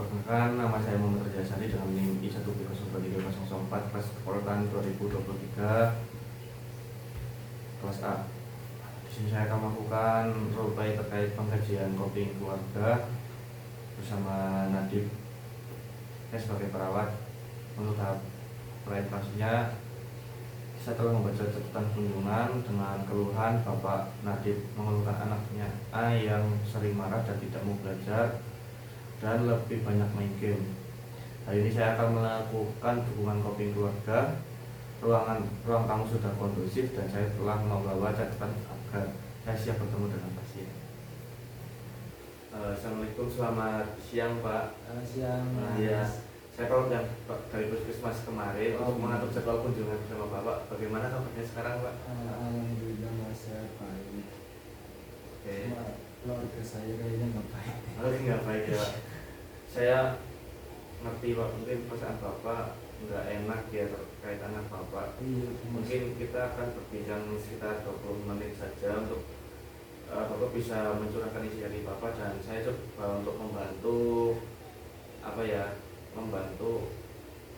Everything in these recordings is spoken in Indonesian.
Perkenalkan, nama saya Muhammad Raja Sari dengan NIM I1302304 kelas Kepolitan 2023 kelas A. Di sini saya akan melakukan role play terkait pengkajian coping keluarga bersama Nadib. Saya sebagai perawat. Untuk tahap presentasinya, saya telah membaca catatan kunjungan dengan keluhan Bapak Nadib mengeluhkan anaknya A yang sering marah dan tidak mau belajar dan lebih banyak main game. Hari ini saya akan melakukan dukungan coping keluarga. Ruang tamu sudah kondusif dan saya telah membawa catatan agar saya siap bertemu dengan pasien. Assalamualaikum, selamat siang Pak. Siang. Ya, saya Pak yang dari puskesmas kemarin untuk mengatur jadwal kunjungan bersama Bapak. Bagaimana kabarnya sekarang Pak? Alhamdulillah Mas, saya baik. Oke. Cuma keluarga saya kayaknya nggak baik. Nggak baik ya Pak. Saya ngerti Pak, mungkin perasaan Bapak nggak enak ya terkait anak Bapak. Iya, Mungkin kita akan berbincang sekitar 20 menit saja untuk Bapak bisa mencurahkan isi hati Bapak, dan saya coba untuk membantu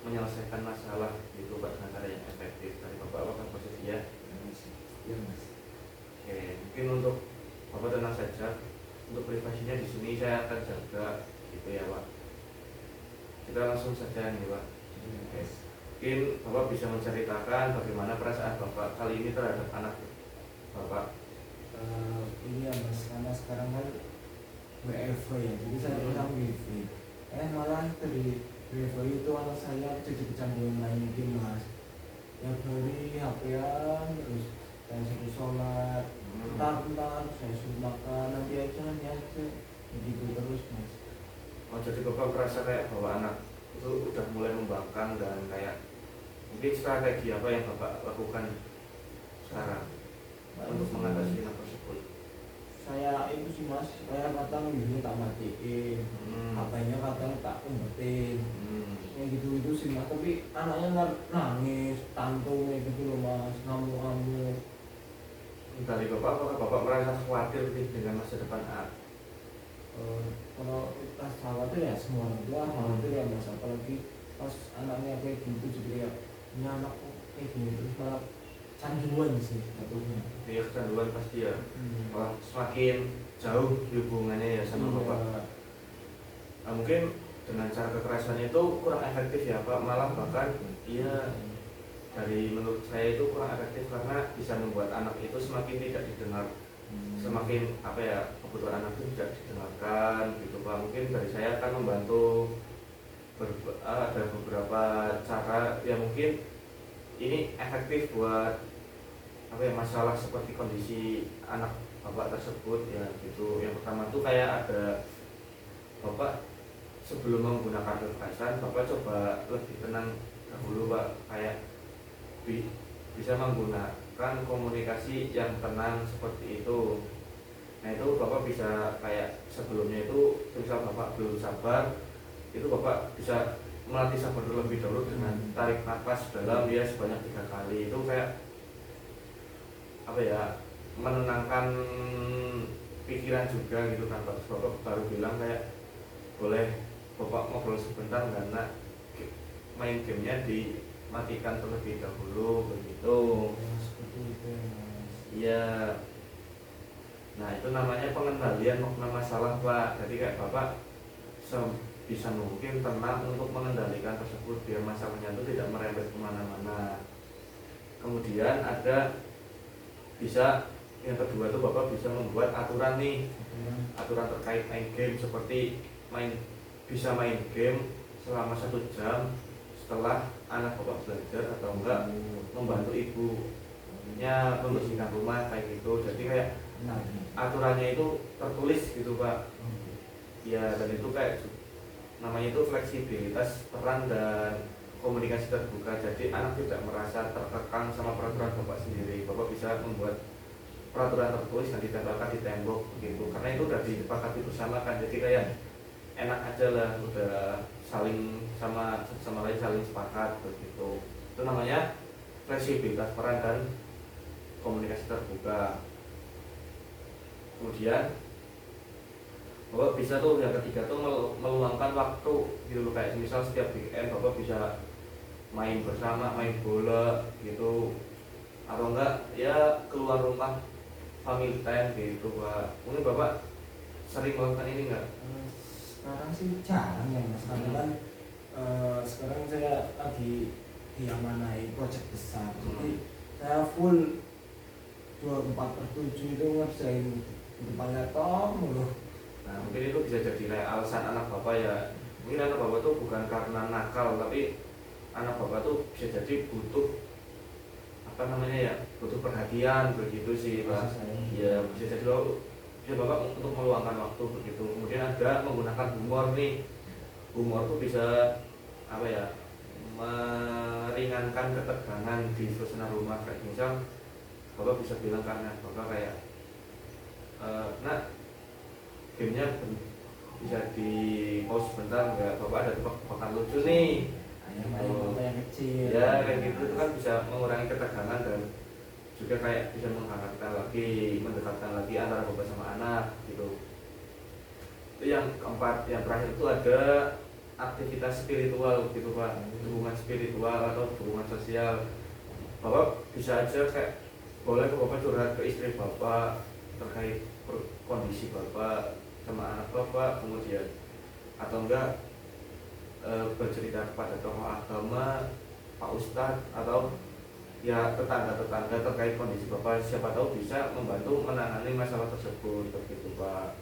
menyelesaikan masalah itu Pak dengan cara yang efektif. Dari Bapak akan posisi ya. Iya Mas. Oke, mungkin untuk Bapak tenang saja. Untuk privasinya di sini saya akan jaga gitu ya Pak. Kita langsung saja nih Pak. Oke. Mungkin Bapak bisa menceritakan bagaimana perasaan Bapak kali ini terhadap anak Bapak. Ini ya Mas, karena sekarang kan WFH ya, jadi saya pulang wifi. Malah dari WFH itu anak saya jadi kecanduan main game Mas. Tiap hari HP-an terus, saya suruh sholat, bentar saya suruh makan, nanti aja begitu terus Mas. Oh, jadi Bapak merasa kayak bahwa anak itu udah mulai membangkang, dan kayak mungkin strategi apa yang Bapak lakukan sekarang untuk mengatasi anak tersebut? Saya itu sih Mas, saya kadang wifi tak matiin, HP-nya kadang tak umpetin, kayak gitu sih Mas. Tapi anaknya nangis, tantrum kayak gitu loh Mas, ngamuk-ngamuk. Dari Bapak, apakah Bapak merasa khawatir dengan masa depan A? Kalau kita khawatir ya semua orang tua khawatir ya Mas, apalagi pas anaknya kayak gitu, jadi kayak ini anak kok kayak gini terus malah canduan sih jatuhnya. Iya, kecanduan pasti ya. Malah semakin jauh hubungannya ya sama Bapak. Nah, mungkin dengan cara kekerasan itu kurang efektif ya Pak, malah bahkan dari menurut saya itu kurang efektif karena bisa membuat anak itu semakin tidak didengar, semakin kebutuhan anak itu tidak didengarkan gitu Pak. Mungkin dari saya akan membantu ada beberapa cara yang mungkin ini efektif buat masalah seperti kondisi anak Bapak tersebut ya gitu. Yang pertama tuh kayak ada Bapak sebelum menggunakan kekerasan, Bapak coba lebih tenang dahulu Pak, kayak bisa menggunakan komunikasi yang tenang seperti itu. Nah itu Bapak bisa kayak sebelumnya itu misal Bapak belum sabar, itu Bapak bisa melatih sabar terlebih dahulu dengan tarik nafas dalam ya sebanyak 3 kali. Itu kayak menenangkan pikiran juga gitu kan Pak. Bapak baru bilang kayak boleh Bapak ngobrol sebentar karena main gamenya dimatikan terlebih dahulu begitu. Seperti itu ya Mas. Iya. Nah itu namanya pengendalian masalah Pak. Jadi kayak Bapak bisa mungkin tenang untuk mengendalikan tersebut biar masalahnya itu tidak merembet kemana-mana. Kemudian ada bisa yang kedua tuh Bapak bisa membuat aturan nih, aturan terkait main game, seperti bisa main game selama 1 jam setelah anak Bapak belajar, atau enggak membantu ibunya membersihkan rumah kayak gitu. Jadi kayak aturannya itu tertulis gitu Pak. Ya, dan itu kayak namanya itu fleksibilitas peran dan komunikasi terbuka. Jadi anak tidak merasa terkekang sama peraturan Bapak sendiri. Bapak bisa membuat peraturan tertulis dan ditempelkan di tembok begitu, karena itu udah disepakati bersama kan. Jadi kayak enak aja lah, udah saling sama lain saling sepakat begitu. Itu namanya fleksibilitas peran dan komunikasi terbuka. Kemudian Bapak bisa tuh yang ketiga tuh meluangkan waktu gitu loh, kayak misal setiap weekend Bapak bisa main bersama, main bola gitu, atau enggak ya keluar rumah family time gitu Pak. Mungkin Bapak sering melakukan ini enggak? Sekarang sih jarang ya mas, karena kan sekarang saya lagi diamanai proyek besar, jadi saya full 24/7 itu ngerjain di depan laptop mulu. Nah mungkin itu bisa jadi kayak alasan anak Bapak ya. Mungkin anak Bapak tuh bukan karena nakal, tapi anak Bapak tuh bisa jadi butuh apa namanya ya, butuh perhatian begitu sih Pak. Ya bisa jadi loh, bisa Bapak untuk meluangkan waktu begitu. Kemudian ada menggunakan humor nih. Humor tuh bisa apa ya, meringankan ketegangan di suasana rumah. Kayak misal Bapak bisa bilang karena Bapak kayak nak, gamenya bisa di pause sebentar nggak, Bapak ada tebak-tebakan lucu nih. Ayam yang kecil Ya kayak gitu itu kan bisa mengurangi ketegangan dan juga kayak bisa menghangatkan lagi, mendekatkan lagi antara Bapak sama anak gitu. Itu yang keempat. Yang terakhir itu ada aktivitas spiritual gitu Pak, hubungan spiritual atau hubungan sosial. Bapak bisa aja kayak boleh Bapak curhat ke istri Bapak terkait kondisi Bapak sama anak Bapak, kemudian atau enggak bercerita kepada tokoh agama, Pak Ustadz, atau ya tetangga-tetangga terkait kondisi Bapak. Siapa tahu bisa membantu menangani masalah tersebut begitu Pak.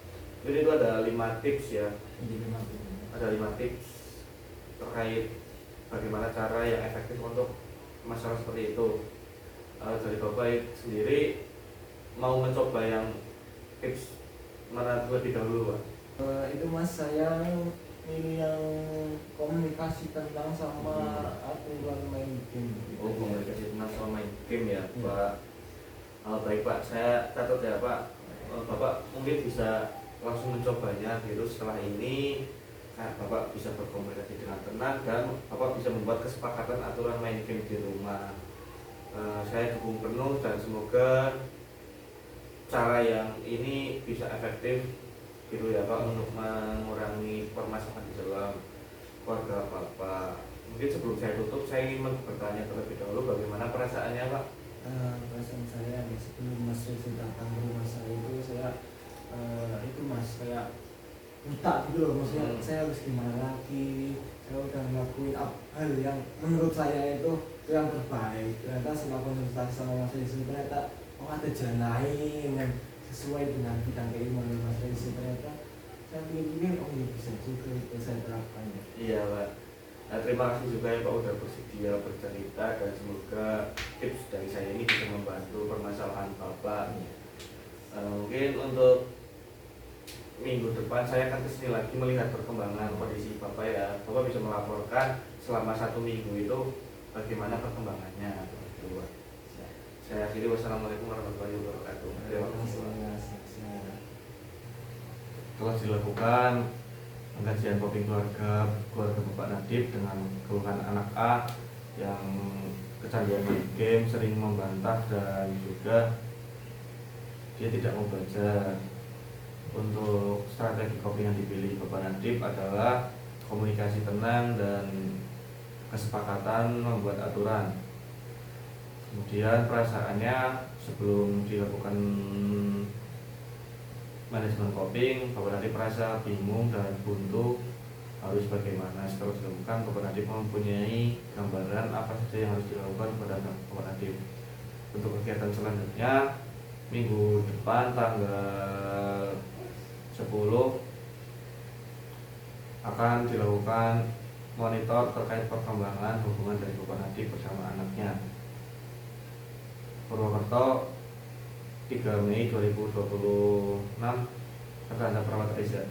Jadi itu ada 5 tips ya. Ada 5 tips terkait bagaimana cara yang efektif untuk masalah seperti itu. Dari Bapak sendiri mau mencoba yang tips mana terlebih dahulu Pak? Itu mas, saya ini yang komunikasi tentang sama aturan main game. Oh, komunikasi tentang sama main game ya Pak. Baik Pak, saya catat ya Pak. Bapak mungkin bisa langsung mencobanya gitu. Setelah ini Bapak bisa berkomunikasi dengan tenang dan Bapak bisa membuat kesepakatan aturan main game di rumah. Saya dukung penuh dan semoga cara yang ini bisa efektif gitu ya Pak untuk mengurangi permasalahan di dalam keluarga Bapak. Mungkin sebelum saya tutup, saya ingin bertanya terlebih dahulu bagaimana perasaannya Pak? Perasaan saya sebelum mas Rezi datang ke rumah saya itu saya itu mas kayak buta gitu loh, maksudnya saya harus gimana lagi. Saya udah ngelakuin hal yang menurut saya itu yang terbaik, ternyata setelah konsultasi sama mas Rezi ternyata ada jalan lain yang sesuai dengan bidang keilmuan mas Rezi. Ternyata saya pikir oh ini bisa juga itu saya terapkan ya. Iya Pak. Nah, terima kasih juga ya Pak udah bersedia bercerita dan semoga tips dari saya ini bisa membantu permasalahan Bapak. Mungkin untuk minggu depan saya akan kesini lagi melihat perkembangan kondisi Bapak ya. Bapak bisa melaporkan selama 1 minggu itu bagaimana perkembangannya. Saya akhiri, wassalamualaikum warahmatullahi wabarakatuh. Terima kasih. Telah dilakukan pengkajian coping keluarga Bapak Nadib dengan keluhan anak A yang kecanduan main game, sering membantah dan juga dia tidak mau belajar. Untuk strategi coping yang dipilih Bapak Nadib adalah komunikasi tenang dan kesepakatan membuat aturan. Kemudian perasaannya sebelum dilakukan manajemen coping, Bapak Nadib merasa bingung dan buntu harus bagaimana. Setelah dilakukan, Bapak Nadib mempunyai gambaran apa saja yang harus dilakukan pada Bapak Nadib. Untuk kegiatan selanjutnya, minggu depan tanggal 10 akan dilakukan monitor terkait perkembangan hubungan dari Bapak Nadib bersama anaknya. Purwokerto, 3 Mei 2026, Pertanda Perawat Reza.